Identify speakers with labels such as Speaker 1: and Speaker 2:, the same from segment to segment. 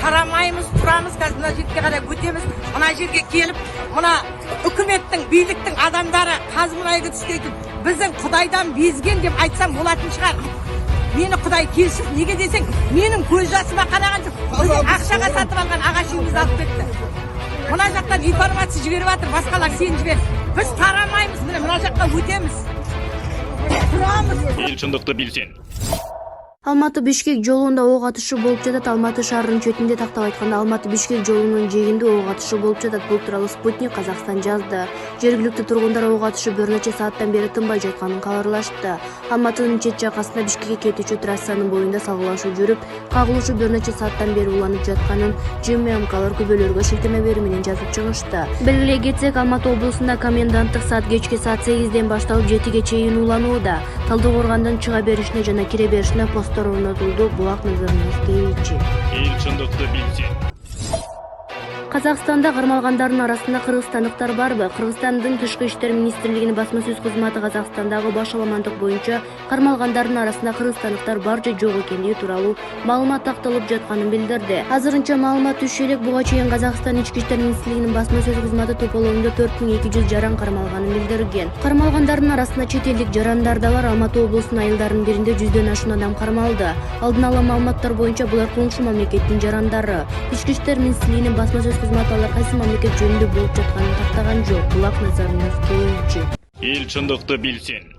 Speaker 1: Тарамаймыз, тұрамыз, қазір мына жерге қарай өтеміз. Мына жерге келіп, мына үкіметтің, биліктің адамдары қазмұнайға түскейтін біздің Құдайдан безген деп айтсам болатын шығар. Мені Құдай келсіз, неге десең, менің көз жасыма қараған жоқ. Біздің ақшаға сатып алған ағашымызды алып кетті. Мына жақтан информация жіберіп жатыр, басқалар сен жібер. Біз тарамаймыз, мына жаққа өтеміз. Тұрамыз.
Speaker 2: Ел шындықты білсен.
Speaker 3: Алматы-Бишкек жолунда ок атышы болуп жатат. Алматы шаарынын чөтүндө тактап айтканда Алматы-Бишкек жолунун жээгинде ок атышы болуп жатат. Бул тууралуу Спутник Казакстан жазды. Жергиликтүү тургундар ок атышы бир нече сааттан бери тынбай жатканын кабарлашты. Алматынын чет жакасында Бишкекке кетүүчү трассанын боюнда салгылашуу жүрүп, кагылуучу бир нече сааттан бери уланып жатканын ЖММКлар күбөлөргө шилтеме берүү менен жазып чыгышты. Белгилей кетсек, Алматы облусунда коменданттык саат кечки саат 8ден башталып 7ге чейин уланууда. Талдыкоргондон чыга беришине жана кире беришине посттор орнотулду. Булак Назарбаев.
Speaker 2: Ел шындықты білсен.
Speaker 3: Казакстанда кармалгандардын арасында кыргызстандыктар барбы? Кыргызстандын Тышкы иштер министрлигинин басма сөз кызматы Казакстандагы баш аламандык боюнча кармалгандардын арасында кыргызстандыктар бар же жок экендиги тууралуу маалымат такталып жатканын билдирди. Азырынча маалымат түшүшү элек. Буга чейин Казакстан ички иштер министрлигинин басма сөз кызматы тополоомдо 4200 жаран кармалганын билдирген. Кармалгандардын арасында чет элдик жарандар да бар. Алматы облусунун айылдарынын биринде 100дөн ашуун адам кармалды. Алдын ала маалыматтар боюнча булар коңшу мамлекеттин жарандары. Ички иштер министрлигинин басма сөз кызматы алар кайсы мамлекет жөнүндө болуп жатканын тактаган жок. Булак Назарбаев.
Speaker 2: Ел шындықты білсен.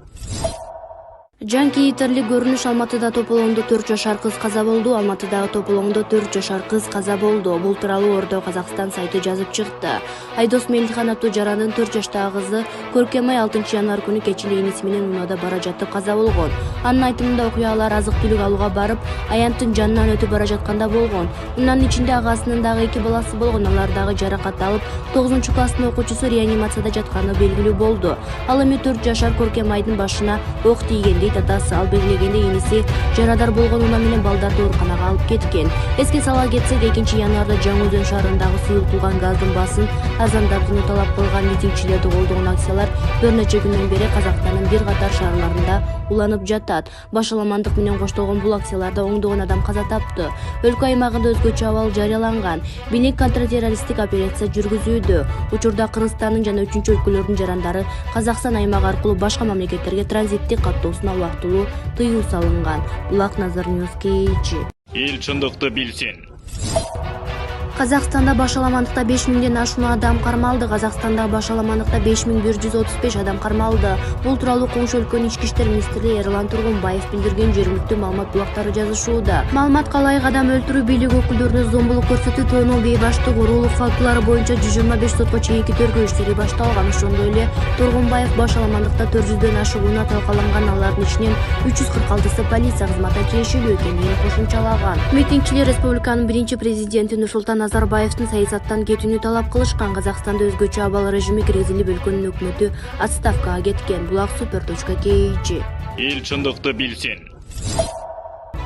Speaker 3: Жанкейитерлик көрүнүш. Алматыда тополоңдо 4 жашар кыз каза болду. Алматыдагы тополоңдо 4 жашар кыз каза болду. Бул тууралуу Ордо Казакстан сайты жазып чыкты. Айдос Мелихан аттуу жарандын 4 жаштагы кызы Көркемай 6 январь күнү кечинде иниси менен унаада бара жатып каза болгон. Анын айтымында окуялар азык-түлүк алууга барып, аянттын жанынан өтүп бара жатканда болгон. Унанын ичинде агасынын дагы 2 баласы болгон. Алар дагы жаракат алып, 9-класстын окуучусу реанимацияда жатканы белгилүү болду. Ал эми 4 жашар Көркемайдын башына ок тийгенди атасы. Ал белгилегенде иниси жарадар болгон унаа менен балдарды ооруканага алып кеткен. Эске сала кетсек, 2 январда Жаңы Өзөн шаарындагы суюлтулган газдын баасын арзандатууну талап кылган митингчилерди колдогон акциялар бир нече күндөн бери Казакстандын бир катар шаарларында уланып жатат. Баш аламандык менен коштолгон бул акцияларда оңдогон адам каза тапты. Өлкө аймагында өзгөчө абал жарыяланган. Бийлик контртеррористтик операция жүргүзүүдө. Учурда Кыргызстандын жана 3-өлкөлөрдүн жарандары Казакстан аймагы аркылуу башка мамлекеттерге транзиттик каттоосуна убактылуу тыюу салынган. Булак Назарбаев.
Speaker 2: Ел шындықты білсен.
Speaker 3: Казакстанда баш аламандыкта 5000ден ашуун адам кармалды. Казакстанда баш аламандыкта 5135 адам кармалды. Бул тууралуу коңшу өлкөнүн ички иштер министри Эрлан Тургунбаев билдирген. Жергиликтүү маалымат булактары жазышууда. Маалыматка ылайык адам өлтүрүү, бийлик өкүлдөрүнө зомбулук көрсөтүү, тоноо, бейбаштык, уруулук фактылары боюнча 125 сотко чейинки тергөө иштери башталган. Ошондой эле Тургунбаев баш аламандыкта 400дөн ашуун унаа талкаланган. Алардын ичинен 346сы полиция кызматына тиешелүү экендигин кошумчалаган. Митингчилер республиканын биринчи президенти Нурсултан Назарбаевдин саясаттан кетүүнү талап кылышкан. Казакстанда өзгөчө абал режими киргизилип, өлкөнүн өкмөтү отставкага кеткен. Булак Super.kg.
Speaker 2: Ел шындықты білсен.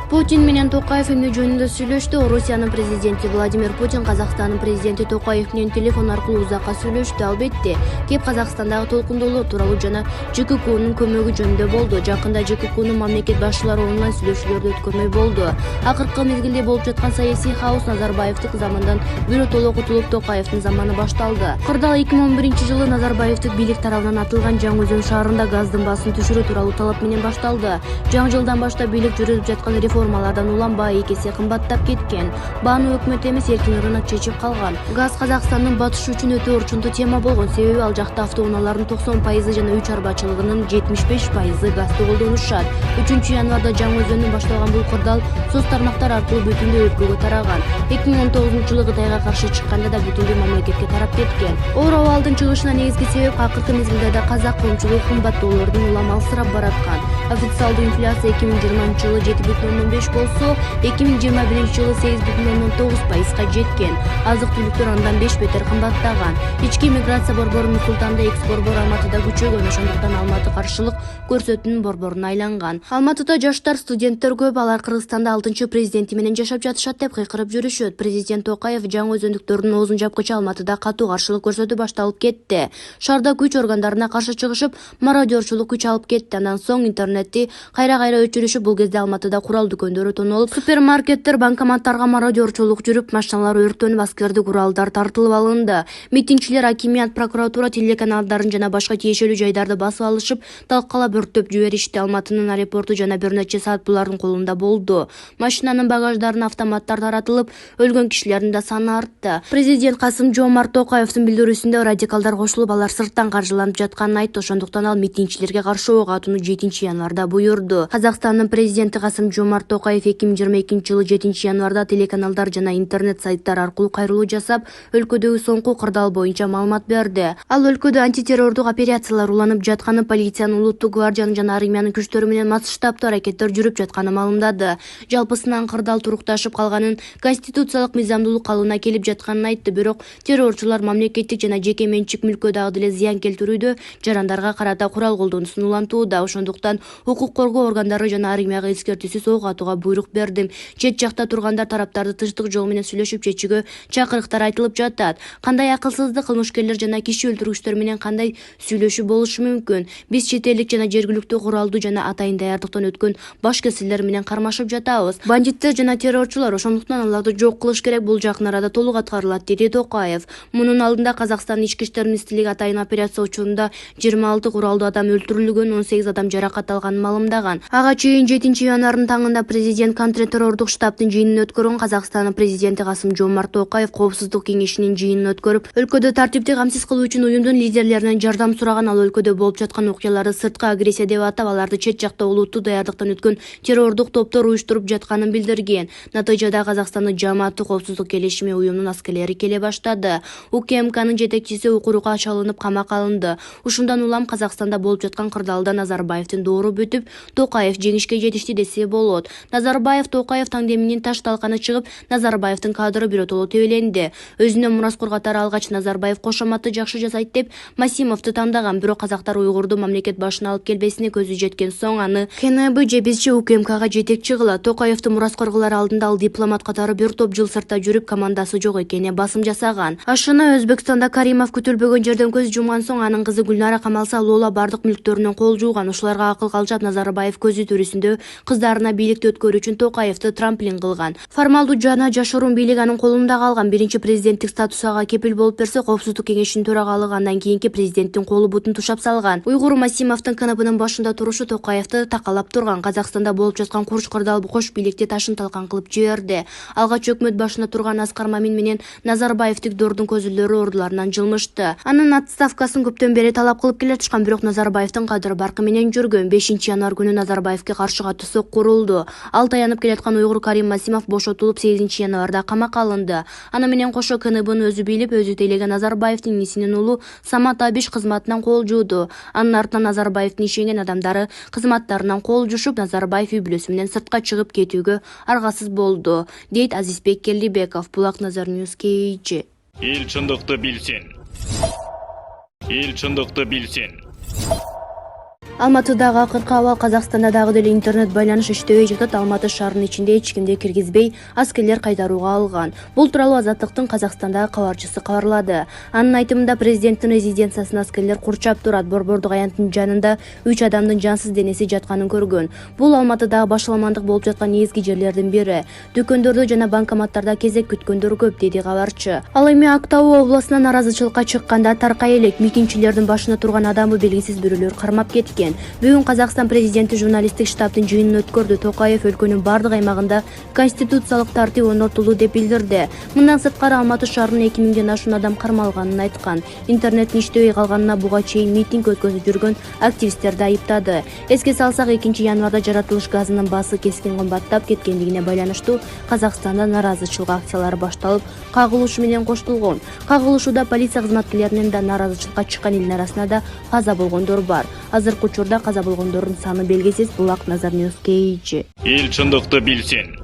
Speaker 3: Путин менен Токаев эмне жөнүндө сүйлөштү? Орусиянын президенти Владимир Путин Казакстандын президенти Токаев менен телефон аркылуу узакка сүйлөштү. Албетте, кеп Казакстандагы толкундоолор тууралуу жана ЖККнын көмөгү жөнүндө болду. Жакында ЖККнын мамлекет башчылары онлайн сүйлөшүүлөрдү өткөрмөй болду. Акыркы мезгилде болуп жаткан саясий хаос Назарбаевдин замандан биротоло окутулуп, Токаевдин заманы башталды. Кырдаал 2011-жылы Назарбаевдин бийлик тарабынан атылган Жаңы Өзөн шаарында газдын баасын түшүрүү тууралуу талап менен башталды. Жаңы жылдан баштап бийлик жүргүзүп жаткан реформалардан улам баа 2 эсе кымбаттап кеткен. Бааны өкмөт эмес, эркин рынок чечип калган. Газ Казакстандын батышы үчүн өтө орчунтуу тема болгон. Себеби ал жакта автоунаалардын 90% жана үй чарбачылыгынын 75% газды колдонушат. 3 январда Жаңы Өзөндөн башталган бул кырдаал соц тармактар аркылуу бүтүндөй өлкөгө тараган. 2019-жылы Кытайга каршы чыкканда да бүтүндөй мамлекетке тарап кеткен. Оор абалдын чыгышына негизги себеп акыркы мезгилде да казак коомчулугу кымбат доллардын улам алсырап бараткан. Официалдуу инфляция 2020-жылы 7,5 болсо, 2021-жылы 8,9%га жеткен. Азык-түлүктөр андан 5 бетер кымбаттаган. Ички миграция борбору Нур-Султанда, экс-борбор Алматыда күчөгөн. Ошондуктан Алматы каршылык көрсөтүүнүн борборуна айланган. Алматыда жаштар, студенттер көп. Алар Кыргызстанда 6 президенти менен жашап жатышат деп кыйкырып жүрүшөт. Президент Токаев Жаңы Өзөндүктөрдүн оозун жапкычы Алматыда катуу каршылык көрсөтүү башталып кетти. Шаарда күч органдарына каршы чыгышып, мародерчулук күч алып кетти. Андан соң интернет интернетти кайра өчүрүшүп, бул кезде Алматыда курал дүкөндөрү тонолуп, супермаркеттер, банкоматтарга мародерчулук жүрүп, машиналар өрттөнүп, аскердик куралдар тартылып алынды. Митингчилер акимият, прокуратура, телеканалдарын жана башка тиешелүү жайдарды басып алышып, талкалап өрттөп жиберишти. Алматынын аэропорту жана бир нече саат булардын колунда болду. Машинанын багаждарына автоматтар таратылып, өлгөн кишилердин да саны артты. Президент Касым-Жомарт Токаевдин билдирүүсүндө радикалдар кошулуп, алар сырттан каржыланып жатканын айтты. Ошондуктан ал митингчилерге каршы ок атууну 7-январда буйрду. Казакстандын президенти Касым-Жомарт Токаев 2022-жылы 7-январда телеканалдар жана интернет сайттар аркылуу кайрылуу жасап, өлкөдөгү соңку кырдаал боюнча маалымат берди. Ал өлкөдө антитеррордук операциялар уланып жатканы, полициянын, улуттук гвардиянын жана армиянын күчтөрү менен масштабтуу аракеттер жүрүп жатканын маалымдады. Жалпысынан кырдаал турукташып калганын, конституциялык мыйзамдуулук калыбына келип жатканын айтты. Бирок террорчулар мамлекеттик жана жеке менчик мүлккө дагы деле зыян келтирүүдө, жарандарга карата курал колдонуусун улантууда. Ошондуктан укук коргоо органдары жана армияга эскертүүсүз ок атууга буйрук бердим. Чет жакта тургандар тараптарды тынчтык жол менен сүйлөшүп чечүүгө чакырыктар айтылып жатат. Кандай акылсыздык, кылмышкерлер жана киши өлтүргүчтөр менен кандай сүйлөшүү болушу мүмкүн? Биз чет элдик жана жергиликтүү куралдуу жана атайын даярдыктан өткөн баш кесирлер менен кармашып жатабыз. Бандиттер жана террорчулар, ошондуктан аларды жок кылыш керек. Бул жакын арада толук аткарылат, деди Токаев. Мунун алдында Казакстан ички иштер министрлиги атайын операция учурунда 26 куралдуу адам өлтүрүлгөн, 18 адам жаракат алганын маалымдаган. Ага чейин 7-январдын таңында президент контртеррордук штабтын жыйынын өткөргөн. Казакстандын президенти Касым-Жомарт Токаев коопсуздук кеңешинин жыйынын өткөрүп, өлкөдө тартипти камсыз кылуу үчүн уюмдун лидерлеринен жардам сураган. Ал өлкөдө болуп жаткан окуяларды сырткы агрессия деп атап, аларды чет жакта улуттуу даярдыктан өткөн террордук топтор уюштуруп жатканын билдирген. Натыйжада Казакстандын жааматтык коопсуздук келишими уюмунун аскерлери келе баштады. УКМКнын жетекчиси укурукка чалынып, камакка алынды. Ушундан улам Казакстанда болуп жаткан кырдаалда Назарбаевдин доору бүтүп, Токаев жеңишке жетишти десе болот. Назарбаев Токаев тандеминин таш талканы чыгып, Назарбаевдин кадры биротоло тебеленди. Өзүнө мураскор катары алгач Назарбаев кошоматты жакшы жасайт деп Масимовду тандаган. Бирок казактар уйгурду мамлекет башына алып келбесине көзү жеткен соң аны КНБ же бизче УКМКга жетекчи кылат. Токаевди мураскор кылар алдында ал дипломат катары бир топ жыл сыртта жүрүп, командасы жок экенине басым жасаган. Ашына Өзбекстанда Каримов күтүлбөгөн жерден көз жумган соң анын кызы Гүлнара камалса, Лола бардык мүлктөрүнөн кол жууган. Ушуларга акыл калжап, Назарбаев көзү төрүсүндө кыздарына бийликти өткөрүү үчүн Токаевди трамплин кылган. Формалдуу жана жашыруун бийлик анын колунда калган. Биринчи президенттик статусу ага кепил болуп берсе, коопсуздук кеңешинин төрагалыгы андан кийинки президенттин колу бутун тушап салган. Уйгур Масимовдун КНБнын башында турушу Токаевди такалап турган. Казакстанда болуп жаткан курч кырдаал кош бийликти ташын талкан кылып жиберди. Алгач өкмөт башында турган Аскар Мамин менен Назарбаев тикдордун көзүлөрү ордуларынан жылмышты. Анын отставкасын көптөн бери талап кылып келе жатышкан, бирок Назарбаевдин кадыр баркы менен жүргөн. 5-январ күнү Назарбаевге каршы катуу сок курулду. Ал таянып келаткан уйгур Карим Масимов бошотулуп 8-январда камакка алынды. Аны менен кошо КНБны өзү бийлеп, өзү тейлеген Назарбаевдин инисинин уулу Самат Абиш кызматынан кол жууду. Анын артынан Назарбаевдин ишенген адамдары кызматтарынан кол жушуп, Назарбаев үй бүлөсү менен сыртка чыгып кетүүгө аргасыз болду, дейт Азизбек Келдибеков. Булак Назар Ньюс KG.
Speaker 2: Эл чындыкты билсин. Эл чындыкты билсин.
Speaker 3: Алматыдагы акыркы абал Казакстанда дагы деле интернет байланыш иштебей жатат. Алматы шаарынын ичинде эч кимди киргизбей, аскерлер кайтарууга алган. Бул тууралуу Азаттыктын Казакстандагы кабарчысы кабарлады. Анын айтымында президенттин резиденциясын аскерлер курчап турат. Борбордук аянттын жанында 3 адамдын жансыз денеси жатканын көргөн. Бул Алматыдагы башаламандык болуп жаткан негизги жерлердин бири. Дүкөндөрдө жана банкоматтарда кезек күткөндөр көп, деди кабарчы. Ал эми Актау областынан наразычылыкка чыкканда таркай элек митингчилердин башында турган адамды белгисиз бирөөлөр кармап кеткен. Бүгүн Казакстан президенти журналисттик штабтын жыйынын өткөрдү. Токаев өлкөнүн бардык аймагында конституциялык тартип орнотулду деп билдирди. Мындан сырткары Алматы шаарынын 2000ден ашуун адам кармалганын айткан. Интернеттин иштебей калганына буга чейин митинг өткөзүп жүргөн активисттерди айыптады. Эске салсак, 2-январда жаратылыш газынын баасы кескин кымбаттап кеткендигине байланыштуу Казакстанда наразычылык акциялары башталып, кагылыш менен коштолгон. Кагылышууда полиция кызматкерлеринен да наразычылыкка чыккан элдин арасында да каза болгондор бар. Азыркы учурда каза болгондордун саны белгисиз. Булак Назар Ньюс KG.
Speaker 2: Эл чындыкты билсин.